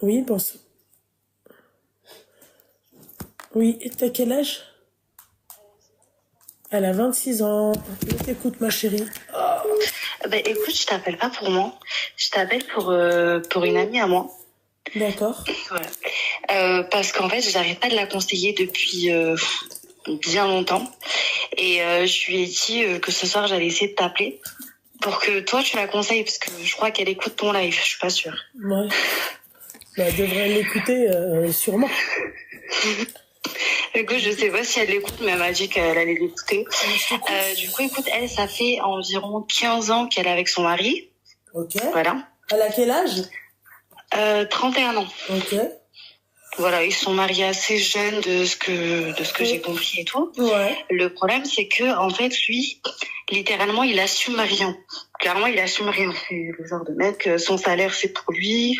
Oui, pense. Oui, et t'as quel âge? Elle a 26 ans. Je t'écoute, ma chérie. Ben écoute, je t'appelle pas pour moi. Je t'appelle pour une amie à moi. D'accord. Voilà. Parce qu'en fait, j'arrête pas de la conseiller depuis bien longtemps. Et je lui ai dit que ce soir, j'allais essayer de t'appeler pour que toi, tu la conseilles. Parce que je crois qu'elle écoute ton live. Je suis pas sûre. Ouais. Bah, elle devrait l'écouter, sûrement. Écoute, je sais pas si elle l'écoute, mais elle m'a dit qu'elle allait l'écouter. Du coup, écoute, elle, ça fait environ 15 ans qu'elle est avec son mari. Ok. Voilà. Elle a quel âge? 31 ans. Ok. Voilà, ils sont mariés assez jeunes de ce que j'ai compris et tout. Ouais. Le problème, c'est que, en fait, lui, littéralement, il assume rien. Clairement, il assume rien. C'est le genre de mec, son salaire, c'est pour lui,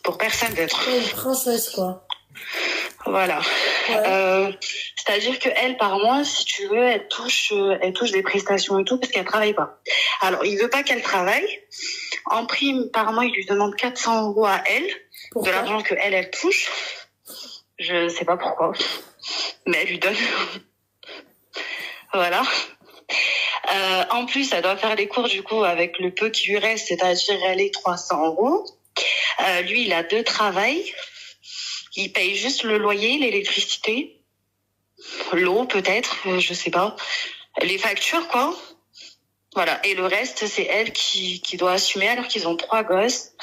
pour personne d'autre. Ouais, une princesse, quoi. Voilà. Ouais. C'est-à-dire que elle, par mois, si tu veux, elle touche des prestations et tout parce qu'elle travaille pas. Alors, il veut pas qu'elle travaille. En prime, par mois, il lui demande 400 € à elle, Pourquoi? de l'argent que elle touche. Je sais pas pourquoi, mais elle lui donne. Voilà. En plus, elle doit faire les cours du coup avec le peu qui lui reste, c'est-à-dire elle est 300 €. Lui, il a 2 travails. Il paye juste le loyer, l'électricité, l'eau peut-être, je sais pas, les factures quoi. Voilà. Et le reste, c'est elle qui doit assumer alors qu'ils ont 3 gosses.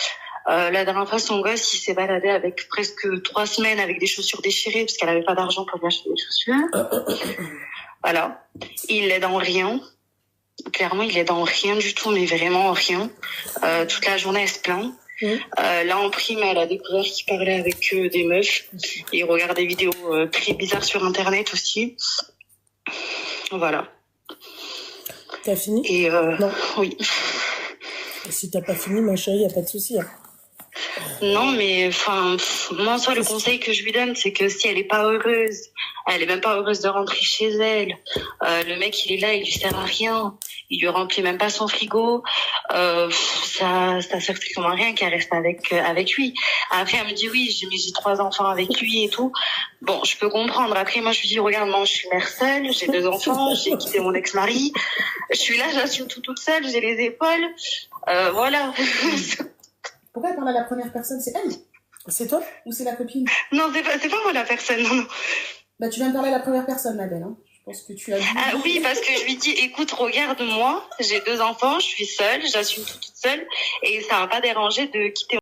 La dernière fois, son gosse, il s'est baladé avec presque 3 semaines avec des chaussures déchirées parce qu'elle avait pas d'argent pour lui acheter des chaussures. Voilà. Il l'aide en rien. Clairement, il l'aide en rien du tout, mais vraiment en rien. Toute la journée, elle se plaint. Là, en prime, elle a découvert qu'il parlait avec des meufs. Il regarde des vidéos très bizarres sur Internet aussi. Voilà. T'as fini? Et Non. oui. Et si t'as pas fini, ma chérie, y a pas de souci. Hein. Non, mais enfin, moi, ça, le conseil que je lui donne, c'est que si elle est pas heureuse, elle est même pas heureuse de rentrer chez elle. Le mec, il est là, il lui sert à rien. Il lui remplit même pas son frigo. Ça sert strictement à rien qu'elle reste avec lui. Après, elle me dit oui, j'ai 3 enfants avec lui et tout. Bon, je peux comprendre. Après, moi, je lui dis regarde, moi, je suis mère seule, j'ai 2 enfants, j'ai quitté mon ex-mari. Je suis là, j'assume tout toute seule, j'ai les épaules. Voilà. Pourquoi elle parle à la première personne? C'est elle? C'est toi? Ou c'est la copine? Non, c'est pas moi la personne, non. Bah, tu viens de parler à la première personne, la belle, hein. Je pense que tu as dit... Ah oui, parce que je lui dis, écoute, regarde-moi, j'ai 2 enfants, je suis seule, j'assume tout toute seule, et ça m'a pas dérangé de quitter